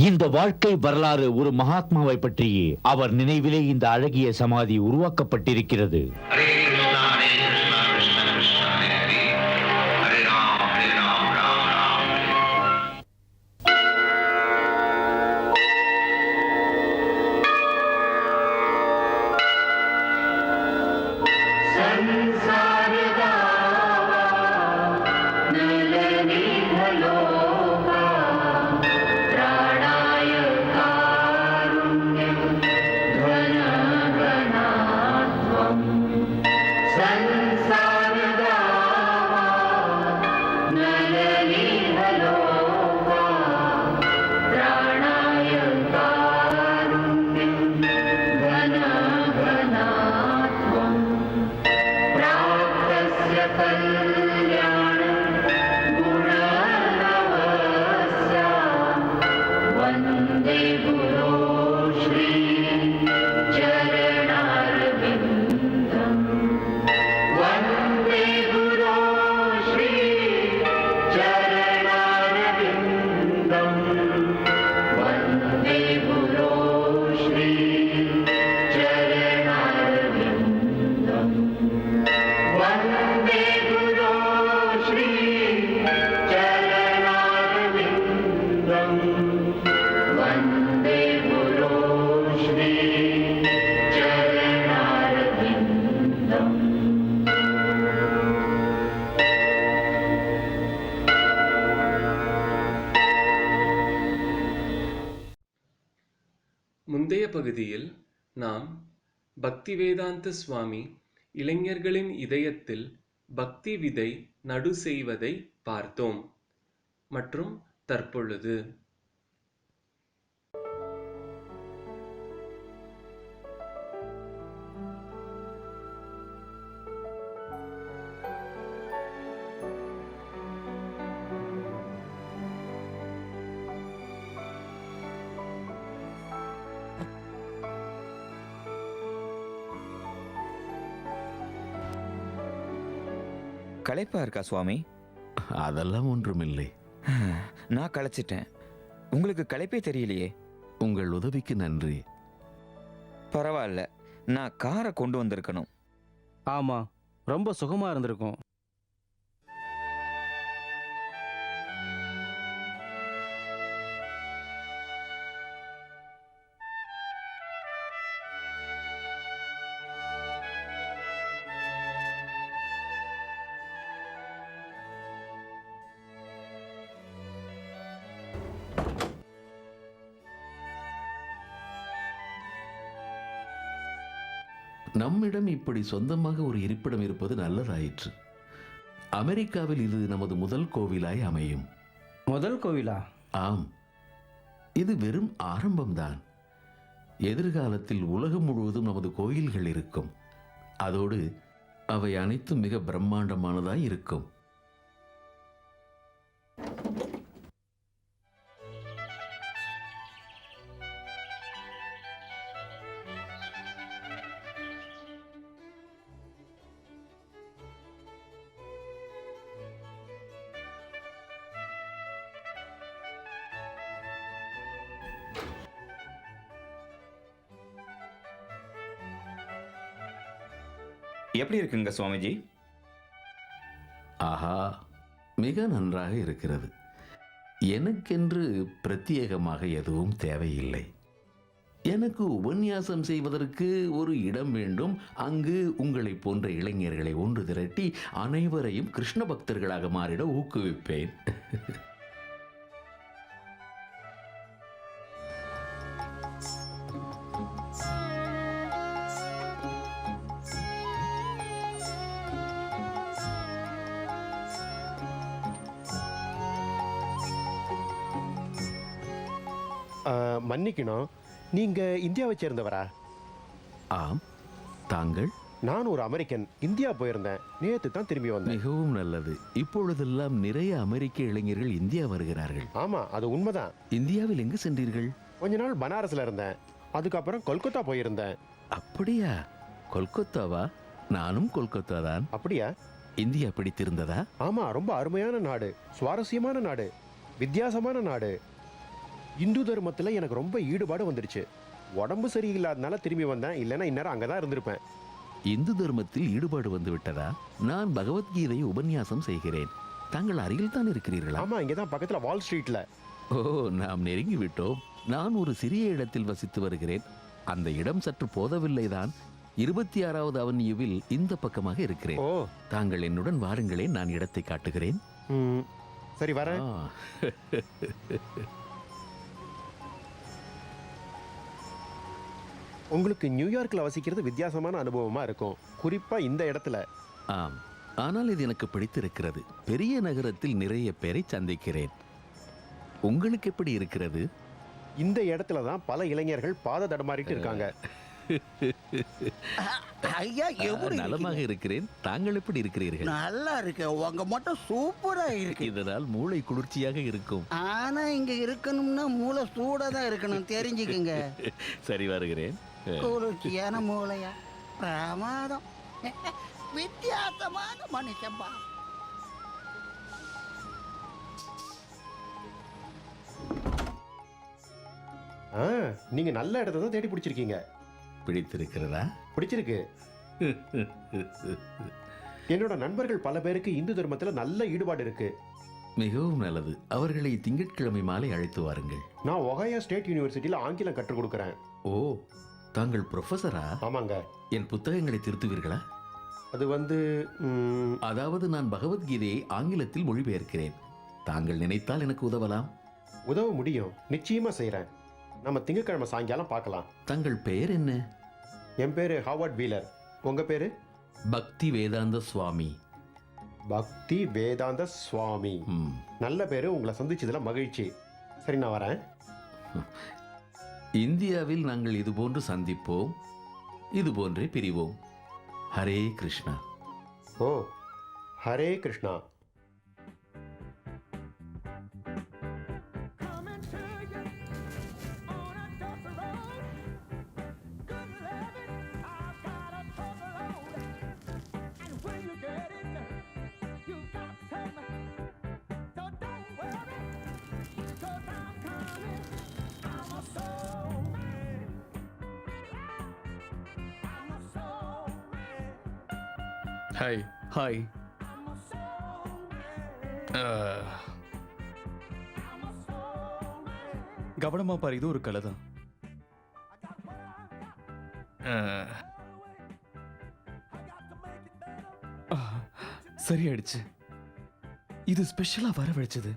இந்த வாழ்க்கை வரலாறு ஒரு மகாத்மாவை பற்றியே அவர் நினைவிலே இந்த அழகிய சமாதி உருவாக்கப்பட்டிருக்கிறது. முந்தைய பகுதியில் நாம் பக்திவேதாந்த சுவாமி இளைஞர்களின் இதயத்தில் பக்தி விதை நடு செய்வதை பார்த்தோம். மற்றும் தற்பொழுது களைப்பா இருக்கா சுவாமி? அதெல்லாம் ஒன்றுமில்லை. நான் களைச்சிட்டேன். உங்களுக்கு களைப்பே தெரியலையே. உங்கள் உதவிக்கு நன்றி. பரவாயில்ல, நான் காரை கொண்டு வந்திருக்கணும். ஆமா, ரொம்ப சுகமா இருந்திருக்கும். நம்மிடம் இப்படி சொந்தமாக ஒரு இருப்பிடம் இருப்பது நல்லதாயிற்று. அமெரிக்காவில் இது நமது முதல் கோவிலாய் அமையும். முதல் கோவிலா? ஆம், இது வெறும் ஆரம்பம்தான். எதிர்காலத்தில் உலகம் முழுவதும் நமது கோயில்கள் இருக்கும். அதோடு அவை அனைத்தும் மிக பிரம்மாண்டமானதாய் இருக்கும். எப்படி இருக்குங்க சுவாமிஜி? ஆஹா, மிக நன்றாக இருக்கிறது. எனக்கென்று பிரத்யேகமாக எதுவும் தேவையில்லை. எனக்கு உபன்யாசம் செய்வதற்கு ஒரு இடம் வேண்டும். அங்கு உங்களை போன்ற இளைஞர்களை ஒன்று திரட்டி அனைவரையும் கிருஷ்ண பக்தர்களாக மாறிட ஊக்குவிப்பேன். மன்னிக்கணும், நீங்க இந்தியாவை சேர்ந்தவரா? ஆம். தாங்கள்? நான் ஒரு அமெரிக்கன். இந்தியா போயிருந்தேன், நேற்று தான் திரும்பி வந்தேன். மிகவும் நல்லது. இப்பொழுதெல்லாம் நிறைய அமெரிக்க இளைஞர்கள் இந்தியா வருகிறார்கள். ஆமா, அது உண்மைதான். இந்தியாவில் எங்கு சென்றீர்கள்? கொஞ்ச நாள் பனாரஸ்ல இருந்தேன், அதுக்கப்புறம் கொல்கத்தா போயிருந்தேன். அப்படியா? கொல்கத்தாவா? நானும் கொல்கத்தா தான். அப்படியா? இந்தியா பிடித்திருந்ததா? ஆமா, ரொம்ப அருமையான நாடு, சுவாரஸ்யமான நாடு, வித்தியாசமான நாடு. இந்து தர்மத்துல எனக்கு ரொம்ப ஈடுபாடு வந்துடுச்சு. உடம்பு சரியில்லாதனால திரும்பி வந்தேன், இல்லைன்னா இந்நேரம் அங்கதான் இருந்திருப்பேன். இந்து தர்மத்தில் ஈடுபாடு வந்து விட்டதா? நான் பகவத்கீதை உபன்யாசம் செய்கிறேன். தாங்கள் அருகில் தான் இருக்கிறீர்களா? ஆமா, இங்கதான் பக்கத்துல வால் ஸ்ட்ரீட்ல. ஓ, நாம் நெருங்கி விட்டோம். நான் ஒரு சிறிய இடத்தில் வசித்து வருகிறேன். அந்த இடம் சற்று போதவில்லைதான். 26வது அவென்யூவில் இந்த பக்கமாக இருக்கிறேன். ஓ, தாங்கள் என்னுடன் வாருங்களேன், நான் இடத்தை காட்டுகிறேன். ம், சரி வரேன். ஆ. உங்களுக்கு நியூயார்க்ல வசிக்கிறது வித்தியாசமான அனுபவமா இருக்கும், குறிப்பா இந்த இடத்துல. ஆம், ஆனால் இது எனக்கு பிடித்திருக்கிறது. பெரிய நகரத்தில் நிறைய பேரை சந்திக்கிறேன். உங்களுக்கு எப்படி இருக்கிறது? இந்த இடத்துல தான் பல இளைஞர்கள் பாத தடமாறிட்டு இருக்காங்க. ஐயா எப்படி நலமாக இருக்கீங்க? இருக்கிறேன். தாங்கள் எப்படி இருக்கிறீர்கள்? நல்லா இருக்கு. உங்க மட்டும் சூப்பரா இருக்கு. இதனால் மூளை குளிர்ச்சியாக இருக்கும். ஆனா இங்க இருக்கணும்னா மூளை சூடா தான் இருக்கணும், தெரிஞ்சுக்குங்க. சரி, வருகிறேன். குளிர்ச்சியான மூளையா? பிரமாதம். வித்தியாசமான மனுஷன்பா. ஆ, நீங்க நல்ல இடத்த தான் தேடி பிடிச்சிருக்கீங்க. பிடித்திருக்கிறதா? பிடிச்சிருக்கு. என்னோட நண்பர்கள் பல பேருக்கு இந்து தர்மத்துல நல்ல ஈடுபாடு இருக்கு. மிகவும் நல்லது. அவர்களை திங்கட்கிழமை மாலை அழைத்து வாருங்கள். நான் ஒஹாயோ ஸ்டேட் யூனிவர்சிட்டியில ஆங்கிலம் கற்றுக் கொடுக்கறேன். ஓ, தாங்கள் ப்ரொஃபஸரா? ஆமாங்க. என் புத்தகங்களை திருத்துவீர்களா? அது வந்து அதாவது நான் பகவத்கீதையை ஆங்கிலத்தில் மொழிபெயர்க்கிறேன். தாங்கள் நினைத்தால் எனக்கு உதவலாம். உதவ முடியும், நிச்சயமா செய்றேன். நம்ம திங்கட்கிழமை சாயங்காலம் பார்க்கலாம். தங்கள் பெயர் என்ன? என் பேரு ஹாவர்ட் வீலர். உங்க பேரு? பக்தி வேதாந்த சுவாமி. பக்தி வேதாந்த சுவாமி. ம். நல்ல பேரு. உங்களை சந்திச்சதுல மகிழ்ச்சி. சரி, நான் வரேன். இந்தியாவில் நாங்கள் இதுபோன்று சந்திப்போம், இதுபோன்றே பிரிவோம். ஹரே கிருஷ்ணா. ஓ, ஹரே கிருஷ்ணா. ஹாய். ஹாய். கவனமா பாரு, இது ஒரு கலை தான். சரியாயிடுச்சு. இது ஸ்பெஷலா வரவழைச்சது.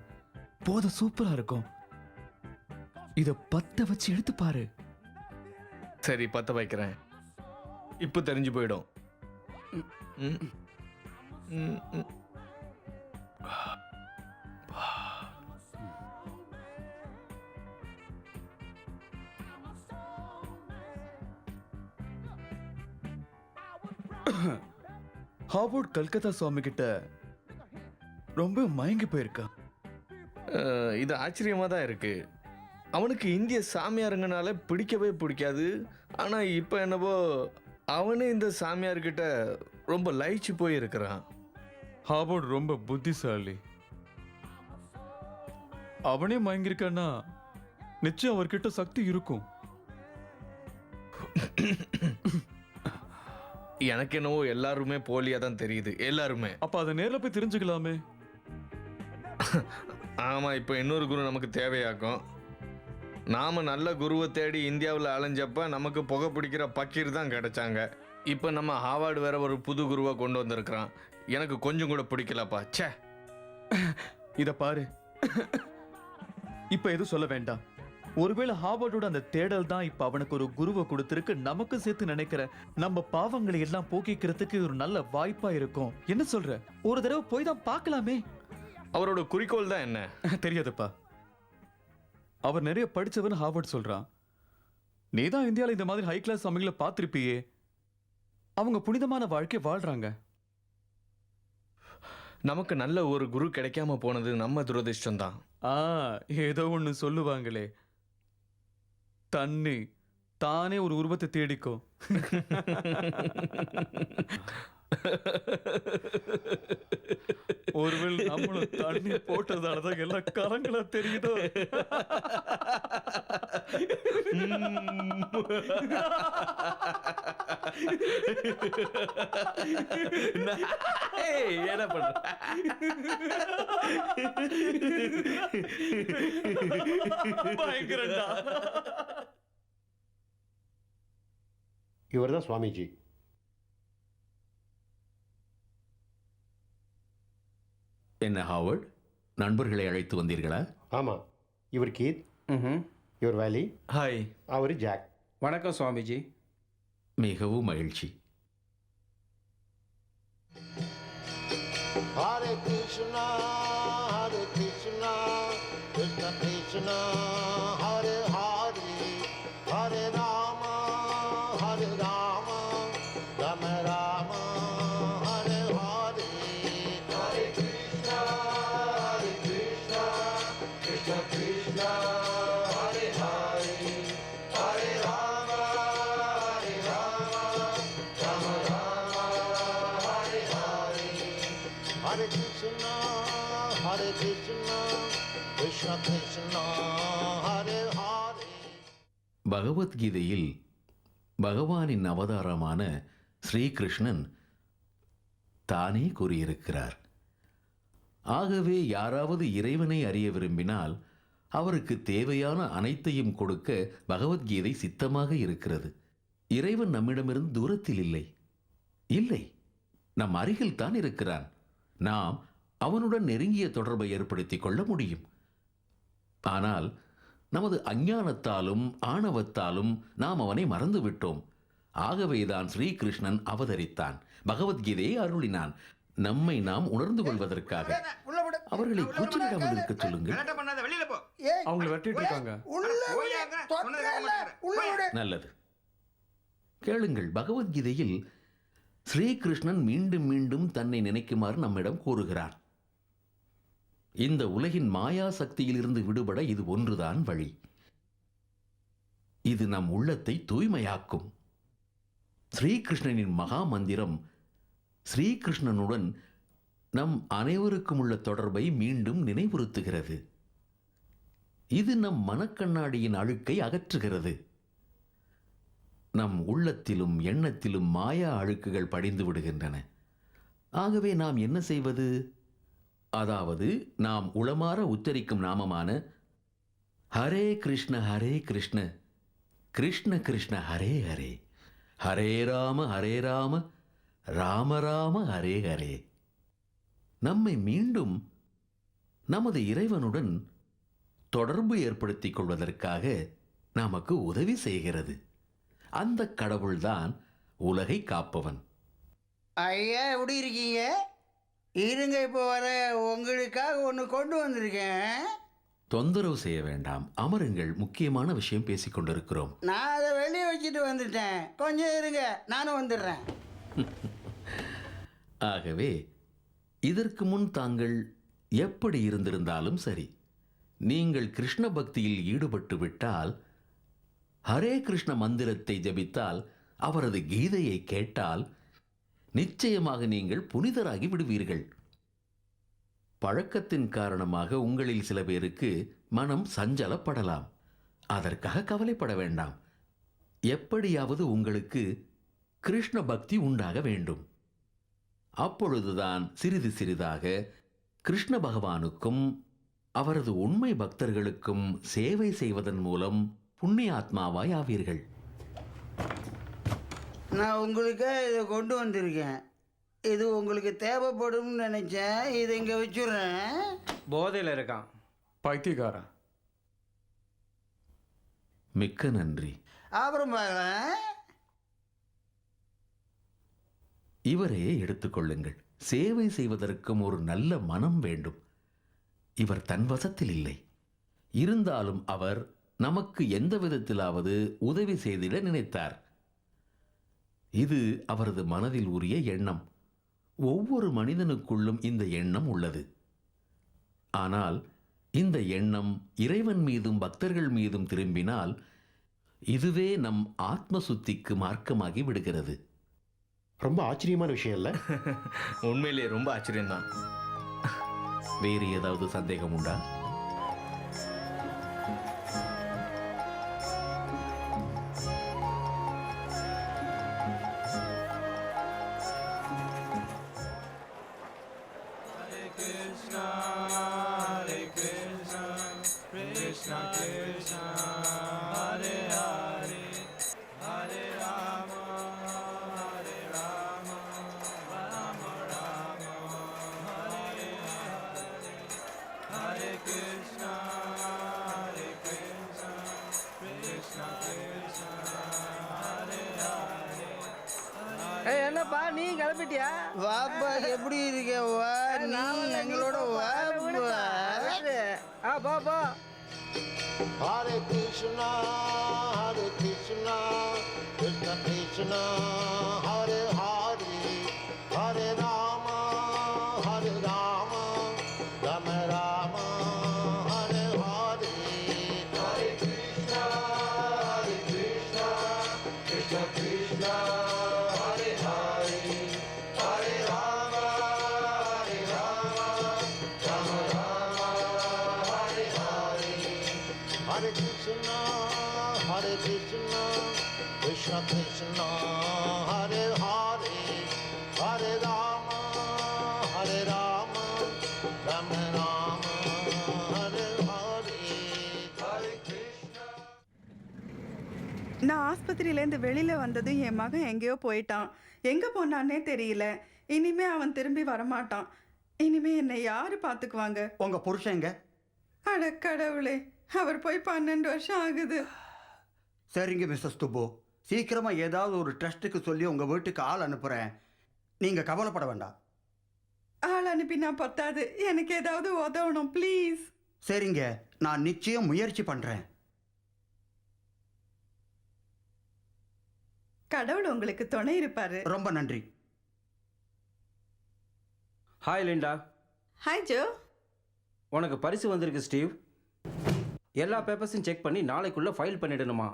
போத சூப்பரா இருக்கும். இத பத்த வச்சு எடுத்து பாரு. சரி, பத்த வைக்கிறேன். இப்போ தெரிஞ்சு போயிடும். ஹார்வர்ட் கல்கத்தா சுவாமி கிட்ட ரொம்ப மயங்கி போயிருக்கா. இது ஆச்சரியமா தான் இருக்கு. அவனுக்கு இந்திய சாமியாருங்கனால பிடிக்கவே பிடிக்காது. ஆனா இப்போ என்னவோ அவனே இந்த சாமியார்கிட்ட ரொம்ப லயிச்சு போய் இருக்கிறான். ஹார்வர்ட் ரொம்ப புத்திசாலி. அவனே மயங்கிருக்கான்னா நிச்சயம் அவர்கிட்ட சக்தி இருக்கும். எனக்கு என்னவோ எல்லாருமே போலியா தான் தெரியுது. எல்லாருமே. அப்ப அதை நேர்ல போய் தெரிஞ்சுக்கலாமே. ஆமா, இப்போ இன்னொரு குரு நமக்கு தேவையாக்கும். நாம நல்ல குருவை தேடி இந்தியாவில் அலைஞ்சப்ப நமக்கு புகை பிடிக்கிற பக்கீர் தான் கிடைச்சாங்க. இப்போ நம்ம ஹார்வர்டு வேற ஒரு புது குருவை கொண்டு வந்திருக்கிறான். எனக்கு கொஞ்சம் கூட பிடிக்கலப்பா. ச்சே. இத பாரு, இப்ப எதுவும் சொல்ல வேண்டாம். ஒருவேளை ஹார்வர்டோட அந்த தேடல் தான் இப்ப அவனுக்கு ஒரு குருவை கொடுத்திருக்கு. நமக்கு சேர்த்து நினைக்கிற நம்ம பாவங்களை எல்லாம் போக்கிக்கிறதுக்கு ஒரு நல்ல வாய்ப்பா இருக்கும். என்ன சொல்ற? ஒரு தடவை போய் தான் பார்க்கலாமே. அவரோட குறிக்கோள் தான் என்ன? தெரியாதுப்பா. அவர் நிறைய படிச்சவன் ஹார்வர்ட் சொல்றான். நீ தான் இந்தியாவில் இந்த மாதிரி ஹை கிளாஸ் சமையல பார்த்திருப்பியே. அவங்க புனிதமான வாழ்க்கை வாழ்றாங்க. நமக்கு நல்ல ஒரு குரு கிடைக்காம போனது நம்ம துரதிர்ஷ்டம் தான். ஏதோ ஒண்ணு சொல்லுவாங்களே, தண்ணி தானே ஒரு உருவத்தை தேடிக்கும். ஒருவேளை நம்மளும் தண்ணி போட்டதாலதான் எல்லாம் கரங்களா தெரியுதோ. என்ன பண்ற? பயங்கரண்டா. இவர் தான் சுவாமிஜி. என்ன ஹாவர்ட், நண்பர்களை அழைத்து வந்தீர்களா? ஆமா, இவர் கீத், இவர் வேலி, ஹாய். அவர் ஜாக். வணக்கம் சுவாமிஜி. மிகவும் மகிழ்ச்சி. Hare Krishna, Krishna Krishna, Hare Hare, Hare Rama, Rama Rama, Hare Hare, Hare Krishna, Krishna Krishna, Hare Hare, Hare Rama, Rama Rama, Hare Hare, Hare Krishna, Krishna Krishna, Hare Hare. பகவத்கீதையில் பகவானின் அவதாரமான ஸ்ரீகிருஷ்ணன் தானே கூறியிருக்கிறார். ஆகவே யாராவது இறைவனை அறிய விரும்பினால் அவருக்கு தேவையான அனைத்தையும் கொடுக்க பகவத்கீதை சித்தமாக இருக்கிறது. இறைவன் நம்மிடமிருந்து தூரத்தில் இல்லை, இல்லை, நம் அருகில் தான் இருக்கிறான். நாம் அவனுடன் நெருங்கிய தொடர்பை ஏற்படுத்திக் கொள்ள முடியும். ஆனால் நமது அஞ்ஞானத்தாலும் ஆணவத்தாலும் நாம் அவனை மறந்துவிட்டோம். ஆகவேதான் ஸ்ரீகிருஷ்ணன் அவதரித்தான், பகவத்கீதையை அருளினான், நம்மை நாம் உணர்ந்து கொள்வதற்காக. அவர்களை கூச்சலிடாமல் இருக்க சொல்லுங்கள். அவங்களை வெட்டிட்டு இருக்காங்க. நல்லது, கேளுங்கள். பகவத்கீதையில் ஸ்ரீகிருஷ்ணன் மீண்டும் மீண்டும் தன்னை நினைக்குமாறு நம்மிடம் கூறுகிறான். இந்த உலகின் மாயா சக்தியிலிருந்து விடுபட இது ஒன்றுதான் வழி. இது நம் உள்ளத்தை தூய்மையாக்கும். ஸ்ரீகிருஷ்ணனின் மகா மந்திரம் ஸ்ரீகிருஷ்ணனுடன் நம் அனைவருக்கும் உள்ள தொடர்பை மீண்டும் நினைவுறுத்துகிறது. இது நம் மனக்கண்ணாடியின் அழுக்கை அகற்றுகிறது. நம் உள்ளத்திலும் எண்ணத்திலும் மாயா அழுக்குகள் படிந்து விடுகின்றன. ஆகவே நாம் என்ன செய்வது? அதாவது நாம் உளமாற உச்சரிக்கும் நாமமான ஹரே கிருஷ்ண கிருஷ்ண கிருஷ்ண ஹரே ஹரே, ஹரே ராம ராம ராம ஹரே ஹரே நம்மை மீண்டும் நமது இறைவனுடன் தொடர்பு ஏற்படுத்திக் கொள்வதற்காக நமக்கு உதவி செய்கிறது. அந்த கடவுள்தான் உலகை காப்பவன். ஐயா, எப்படி இருக்கீங்க? இருங்க, இப்போ வர உங்களுக்காக ஒன்று கொண்டு வந்திருக்கேன். தொந்தரவு செய்ய வேண்டாம், அமருங்கள். முக்கியமான விஷயம் பேசிக் கொண்டிருக்கிறோம். நான் அதை வெளியே வச்சுட்டு வந்துட்டேன். கொஞ்சம் இருங்க, நானும் வந்துடுறேன். ஆகவே இதற்கு முன் தாங்கள் எப்படி இருந்திருந்தாலும் சரி, நீங்கள் கிருஷ்ண பக்தியில் ஈடுபட்டு விட்டால், ஹரே கிருஷ்ண மந்திரத்தை ஜபித்தால், அவரது கீதையை கேட்டால் நிச்சயமாக நீங்கள் புனிதராகி விடுவீர்கள். பழக்கத்தின் காரணமாக உங்களில் சில பேருக்கு மனம் சஞ்சலப்படலாம். அதற்காக கவலைப்பட வேண்டாம். எப்படியாவது உங்களுக்கு கிருஷ்ண பக்தி உண்டாக வேண்டும். அப்பொழுதுதான் சிறிது சிறிதாக கிருஷ்ண பகவானுக்கும் அவரது உண்மை பக்தர்களுக்கும் சேவை செய்வதன் மூலம் புண்ணிய ஆத்மாவாய் ஆவீர்கள். நான் உங்களுக்காக இதை கொண்டு வந்திருக்கேன். இது உங்களுக்கு தேவைப்படும்னு நினைச்சேன். இதை இங்கே வச்சுடுறேன். போதையில் இருக்கான் பைத்தியக்காரன். மிக்க நன்றி. அப்புறம் பார்க்கலாம். இவரையே எடுத்துக்கொள்ளுங்கள். சேவை செய்வதற்கும் ஒரு நல்ல மனம் வேண்டும். இவர் தன் வசத்தில் இல்லை. இருந்தாலும் அவர் நமக்கு எந்த விதத்திலாவது உதவி செய்திட நினைத்தார். இது அவரது மனதில் உரிய எண்ணம். ஒவ்வொரு மனிதனுக்குள்ளும் இந்த எண்ணம் உள்ளது. ஆனால் இந்த எண்ணம் இறைவன் மீதும் பக்தர்கள் மீதும் திரும்பினால் இதுவே நம் ஆத்ம சுத்திக்கு மார்க்கமாகி விடுகிறது. ரொம்ப ஆச்சரியமான விஷயம் இல்ல? உண்மையிலேயே ரொம்ப ஆச்சரியம்தான். வேறு ஏதாவது சந்தேகம் உண்டா? என்னப்பா நீ கிளம்பிட்டியா? வாப்பா எப்படி இருக்க வா நீ எங்களோட வாப்பா பா பா. Hare Krishna, Krishna Krishna, Hare Hare, Hare Rama, Rama Rama, Hare Hare. Hare Krishna, Krishna Krishna, Hare Hare, Hare Rama, Rama Rama, Hare Hare. Hare Krishna, Krishna Krishna, Hare Hare, Hare Rama, Rama Rama, Hare Hare, Hare Krishna. நான் ஆஸ்பத்திரியிலேருந்து வெளியில் வந்ததும் என் மகன் எங்கேயோ போயிட்டான். எங்கே போனான்னே தெரியல. இனிமே அவன் திரும்பி வரமாட்டான். இனிமே என்னை யார் பார்த்துக்குவாங்க? உங்க புருஷங்க? அட கடவுளே, அவர் போய் 12 வருஷம் ஆகுது. சரிங்க மிஸ்ஸஸ் துபோ, சீக்கிரமா ஏதாவது ஒரு ட்ரஸ்ட்டுக்கு சொல்லி உங்க வீட்டுக்கு ஆள் அனுப்புறேன். நீங்க கவலைப்பட வேண்டாம். ஆள் அனுப்பினா பத்தாது, எனக்கு ஏதாவது உதவணும் ப்ளீஸ். சரிங்க, நான் நிச்சயம் முயற்சி பண்றேன். கடவுள் உங்களுக்கு துணை இருப்பாரு. ரொம்ப நன்றி. Hi Linda. Hi Joe. உனக்கு பரிசு வந்திருக்கு ஸ்டீவ். எல்லா பேப்பர்ஸையும் செக் பண்ணி நாளைக்குள்ளே ஃபைல் பண்ணிடணுமா?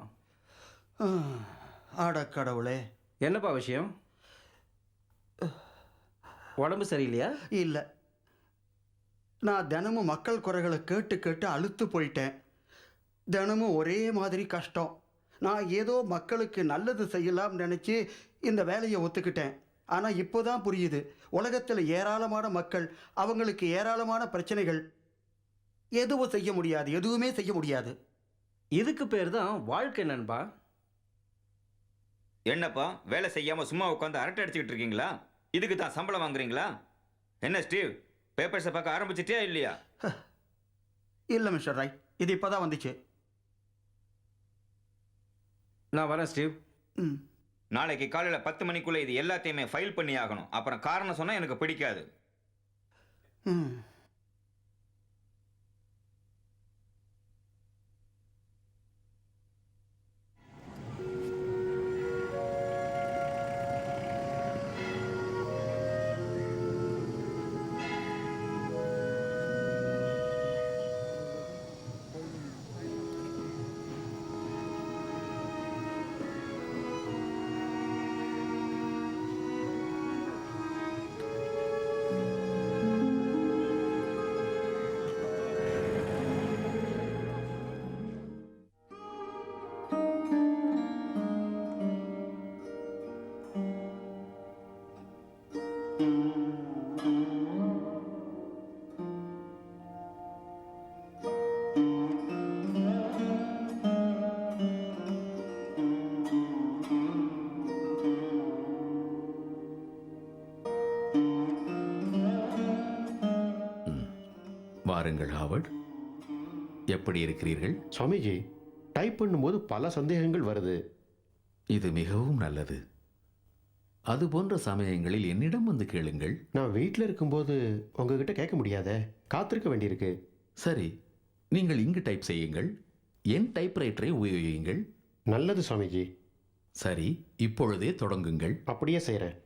ஆட கடவுளே. என்னப்பா விஷயம்? உடம்பு சரியில்லையா? இல்லை, நான் தினமும் மக்கள் குறைகளை கேட்டு கேட்டு அலுத்து போயிட்டேன். தினமும் ஒரே மாதிரி கஷ்டம். நான் ஏதோ மக்களுக்கு நல்லது செய்யலாம்னு நினச்சி இந்த வேலையை ஒத்துக்கிட்டேன். ஆனால் இப்போ தான் புரியுது, உலகத்தில் ஏராளமான மக்கள், அவங்களுக்கு ஏராளமான பிரச்சனைகள். எதுவும் செய்ய முடியாது, எதுவுமே செய்ய முடியாது. இதுக்கு பேர் தான் வாழ்க்கை நண்பா. என்னப்பா வேலை செய்யாம சும்மா உட்காந்து அரட்டை அடிச்சுக்கிட்டு இருக்கீங்களா? இதுக்கு தான் சம்பளம் வாங்குறீங்களா? என்ன ஸ்டீவ், பேப்பர்ஸை பார்க்க ஆரம்பிச்சிட்டியா இல்லையா? இல்லை மிஸ்டர் ரைட், இது இப்போ தான் வந்துச்சு. நான் வரேன் ஸ்டீவ். நாளைக்கு காலையில் 10 மணிக்குள்ள இது எல்லாத்தையுமே ஃபைல் பண்ணி ஆகணும். அப்புறம் காரணம் சொன்னா எனக்கு பிடிக்காது. வாருங்கள் ஹாவர்ட், எப்படி இருக்கிறீர்கள்? சுவாமிஜி, டைப் பண்ணும்போது பல சந்தேகங்கள் வருது. இது மிகவும் நல்லது. அது போன்ற சமயங்களில் என்னிடம் வந்து கேளுங்கள். நான் வீட்டில் இருக்கும்போது உங்ககிட்ட கேட்க முடியாதே, காத்திருக்க வேண்டியிருக்கு. சரி, நீங்கள் இங்கு டைப் செய்யுங்கள், என் டைப்ரைட்டரை உபயோகியுங்கள். நல்லது சுவாமிஜி. சரி, இப்பொழுதே தொடங்குங்கள். அப்படியே செய்கிறேன்.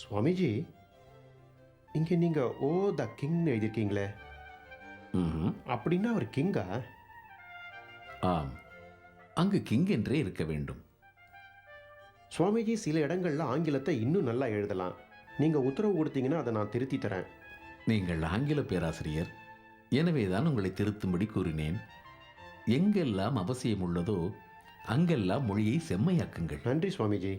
சுவாமிஜி, இங்கே நீங்கள் ஓ த கிங்னு எழுதியிருக்கீங்களே, ம்ஹும். அப்படின்னா அவர் கிங்கா? ஆம், அங்கு கிங் என்றே இருக்க வேண்டும். சுவாமிஜி, சில இடங்கள்ல ஆங்கிலத்தை இன்னும் நல்லா எழுதலாம். நீங்கள் உத்தரவு கொடுத்தீங்கன்னா அதை நான் திருத்தி தரேன். நீங்கள் ஆங்கில பேராசிரியர், எனவேதான் உங்களை திருத்தும்படி கூறினேன். எங்கெல்லாம் அவசியம் உள்ளதோ அங்கெல்லாம் மொழியை செம்மையாக்குங்கள். நன்றி சுவாமிஜி.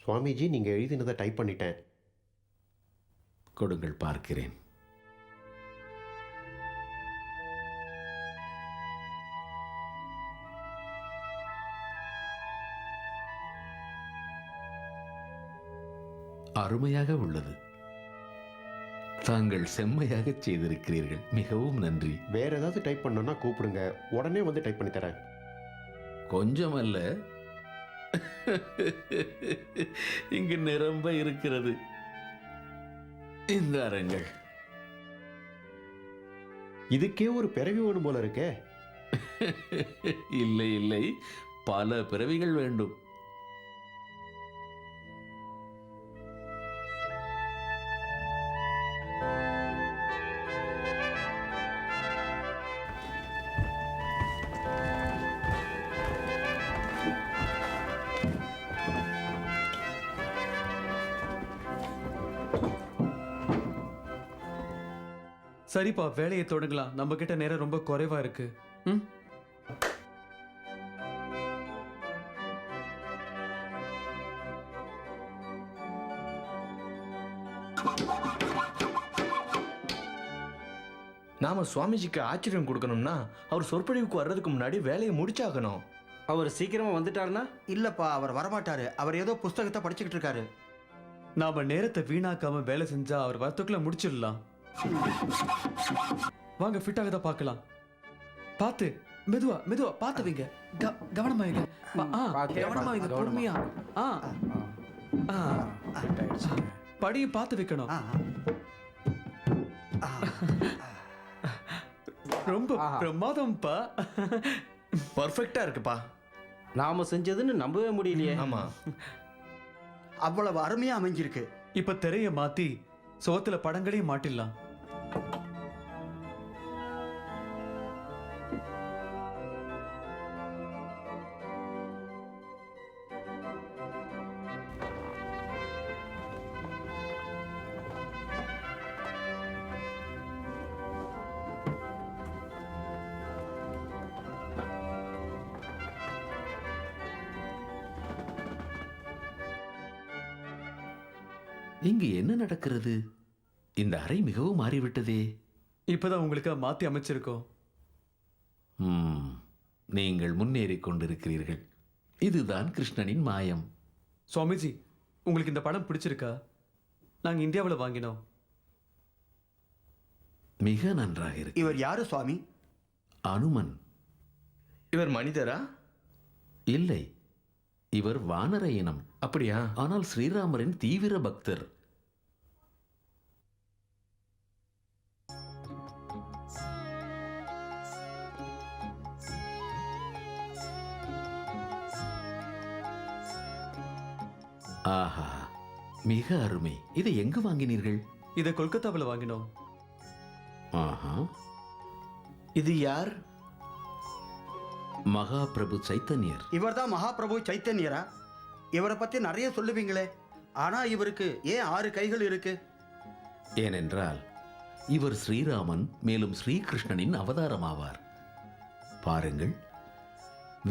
சுவாமிஜி, நீங்கள் எழுதினதை டைப் பண்ணிட்டேன். கொடுங்கள், பார்க்கிறேன். அருமையாக உள்ளது. தாங்கள் செம்மையாக செய்திருக்கிறீர்கள். மிகவும் நன்றி. வேற ஏதாவது டைப் பண்ணோன்னா கூப்பிடுங்க, உடனே வந்து டைப் பண்ணி தரேன். கொஞ்சமல்ல, இங்கு நிரம்ப இருக்கிறது. இந்த அரங்கள் இதுக்கே ஒரு பிறவி வேணும் போல இருக்கே. இல்லை இல்லை, பல பிறவிகள் வேண்டும். சரிப்பா, வேலையை தொடங்கலாம். நம்ம கிட்ட நேரம் ரொம்ப குறைவா இருக்கு. ம். நாம சுவாமிஜிக்கு ஆச்சரியம் கொடுக்கணும்னா அவர் சொற்பொழிவுக்கு வர்றதுக்கு முன்னாடி வேலையை முடிச்சாகணும். அவர் சீக்கிரமா வந்துட்டாருன்னா? இல்லப்பா, அவர் வரமாட்டாரு. அவர் ஏதோ புஸ்தகத்தை படிச்சுக்கிட்டு இருக்காரு. நாம நேரத்தை வீணாக்காம வேலை செஞ்சா அவர் வரத்துக்குள்ள முடிச்சிடலாம். வாங்க, ஃபிட் ஆகதான் பார்க்கலாம். பார்த்து, மெதுவா மெதுவா பார்த்து வைங்க. கவனமா வைங்க. கவனமா வைங்க, பொறுமையா. படியும் பார்த்து வைக்கணும். ரொம்ப பிரமாதம்ப்பா. பர்ஃபெக்டா இருக்குப்பா. நாம செஞ்சதுன்னு நம்பவே முடியலையே. ஆமா, அவ்வளவு அருமையா அமைஞ்சிருக்கு. இப்ப திரைய மாத்தி சோத்துல படங்களையும் மாட்டிடலாம். இங்கு என்ன நடக்கிறது? இந்த அறை மிகவும் மாறிவிட்டதே. இப்பதான் உங்களுக்கு மாத்தி அமைச்சிருக்கோம். நீங்கள் முன்னேறிக் கொண்டிருக்கிறீர்கள். இதுதான் கிருஷ்ணனின் மாயம். சுவாமிஜி, உங்களுக்கு இந்த படம் பிடிச்சிருக்கா? நாங்க இந்தியாவில் வாங்கினோம். மிக நன்றாக இருக்கு. இவர் யாரு சுவாமி? அனுமன். இவர் மனிதரா? இல்லை, இவர் வானர இனம். அப்படியா? ஆனால் ஸ்ரீராமரின் தீவிர பக்தர். ஆஹா, மிக அருமை. இதை எங்கு வாங்கினீர்கள்? இதை கொல்கத்தாவில் வாங்கினோம். ஆஹா. இது யார்? மகாபிரபு சைத்தன்யர். இவர்தான் மகாபிரபு சைத்தன்யரா? இவரை பத்தி நிறைய சொல்லுவீங்களே, ஆனா இவருக்கு ஏன் 6 கைகள் இருக்கு? ஏனென்றால் இவர் ஸ்ரீராமன் மேலும் ஸ்ரீகிருஷ்ணனின் அவதாரமாவார். பாருங்கள்,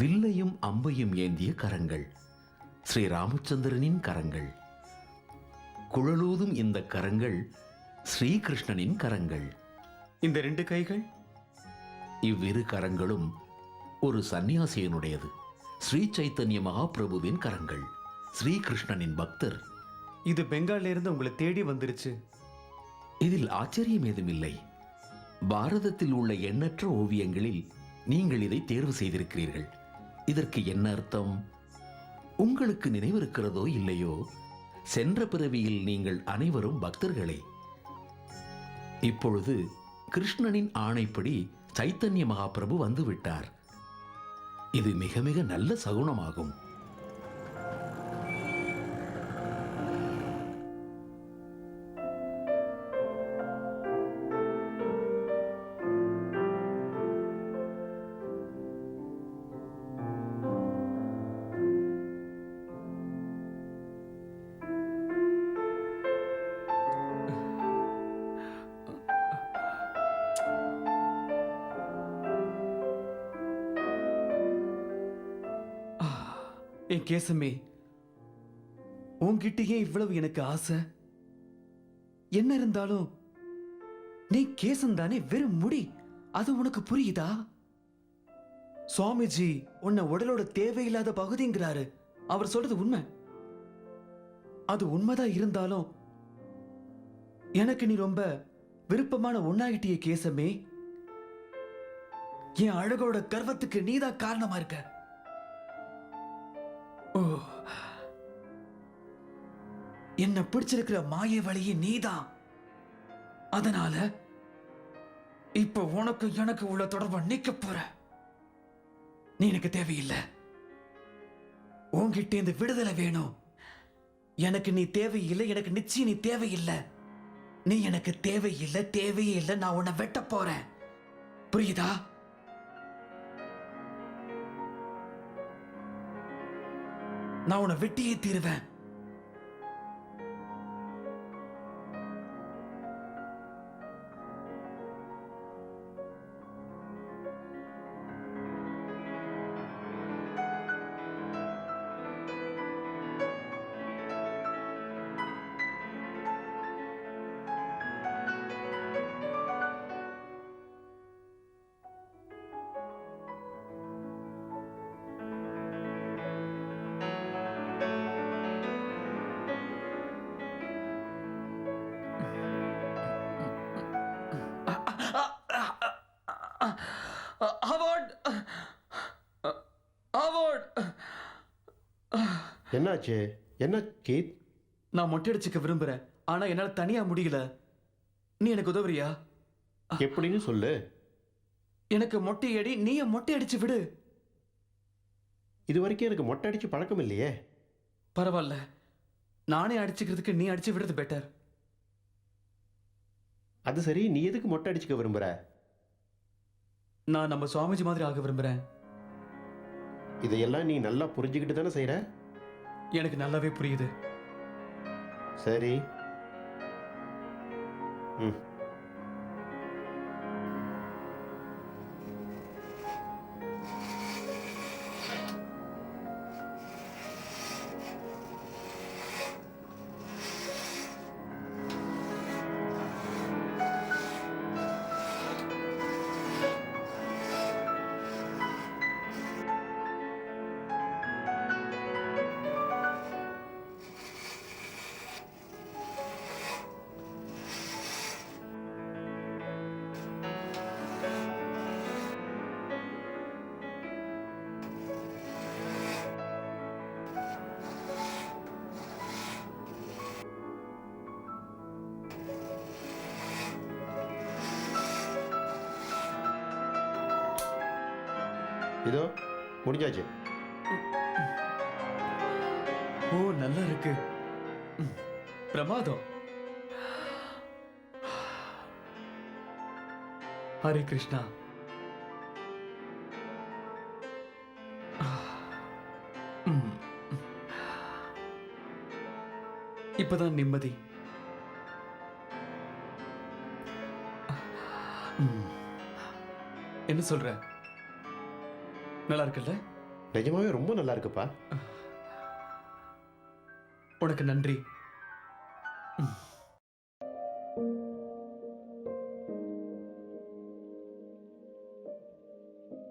வில்லையும் அம்பையும் ஏந்திய கரங்கள் ஸ்ரீராமச்சந்திரனின் கரங்கள். குழலூதும் இந்த கரங்கள் ஸ்ரீகிருஷ்ணனின் கரங்கள். இந்த 2 கைகள்? இவ்விரு கரங்களும் ஒரு சந்நியாசியனுடையது. ஸ்ரீ சைத்தன்ய மகாபிரபுவின் கரங்கள். ஸ்ரீகிருஷ்ணனின் பக்தர். இது பெங்கால்ல இருந்து உங்களை தேடி வந்துருச்சு. இதில் ஆச்சரியம் ஏதுமில்லை. பாரதத்தில் உள்ள எண்ணற்ற ஓவியங்களில் நீங்கள் இதை தேர்வு செய்திருக்கிறீர்கள். இதற்கு என்ன அர்த்தம்? உங்களுக்கு நினைவிருக்கிறதோ இல்லையோ, சென்ற பிறவியில் நீங்கள் அனைவரும் பக்தர்களே. இப்பொழுது கிருஷ்ணனின் ஆணைப்படி சைத்தன்ய மகாபிரபு வந்துவிட்டார். இது மிக மிக நல்ல சகுனமாகும். என் கேசமே, உன்கிட்டயே இவ்வளவு எனக்கு ஆசை. என்ன இருந்தாலும் நீ கேசம் தானே, வெறும் முடி. அது உனக்கு புரியுதா? சுவாமிஜி உன்னை உடலோட தேவையில்லாத பகுதிங்கிறாரு. அவர் சொல்றது உண்மை. அது உண்மைதான் இருந்தாலும் எனக்கு நீ ரொம்ப விருப்பமான ஒன்னாகிட்டிய கேசமே. என் அழகோட கர்வத்துக்கு நீதான் காரணமா இருக்க. என்ன பிடிச்சிருக்கிற மாய வழியே நீதான். அதனால இப்ப உனக்கு எனக்கு உள்ள தொடர்பை நீக்க போற. நீ எனக்கு தேவையில்லை. உன்கிட்ட இந்த விடுதலை வேணும். எனக்கு நீ தேவையில்லை. எனக்கு நிச்சயம் நீ தேவையில்லை. நீ எனக்கு தேவையில்லை, தேவையே இல்லை. நான் உன்னை வெட்ட போறேன். புரியுதா? நான் உன்னை வெட்டியே தீருவேன். என்னாச்சு? என்ன கீத்? நான் மொட்டை அடிச்சுக்க விரும்புறேன். ஆனா என்னால தனியா முடியல. நீ எனக்கு உதவுறியா? எப்படின்னு சொல்லு. எனக்கு மொட்டை அடி, நீ மொட்டை அடிச்சு விடு. இது வரைக்கும் எனக்கு மொட்டை அடிச்சு பழக்கம் இல்லையே. பரவாயில்ல, நானே அடிச்சுக்கிறதுக்கு நீ அடிச்சு விடுறது பெட்டர். அது சரி, நீ எதுக்கு மொட்டை அடிச்சுக்க விரும்புற? நான் நம்ம சுவாமிஜி மாதிரி ஆக விரும்புறேன். இதையெல்லாம் நீ நல்லா புரிஞ்சுக்கிட்டு தானே செய்யற? எனக்கு நல்லாவே புரியுது. சரி. இதோ முடிஞ்சாச்சு. ஓ, நல்லா இருக்கு. பிரமாதம். ஹரே கிருஷ்ணா. இப்பதான் நிம்மதி. என்ன சொல்ற? நல்லா இருக்குல்ல? நிஜமாவே ரொம்ப நல்லா இருக்குப்பா. உனக்கு நன்றி.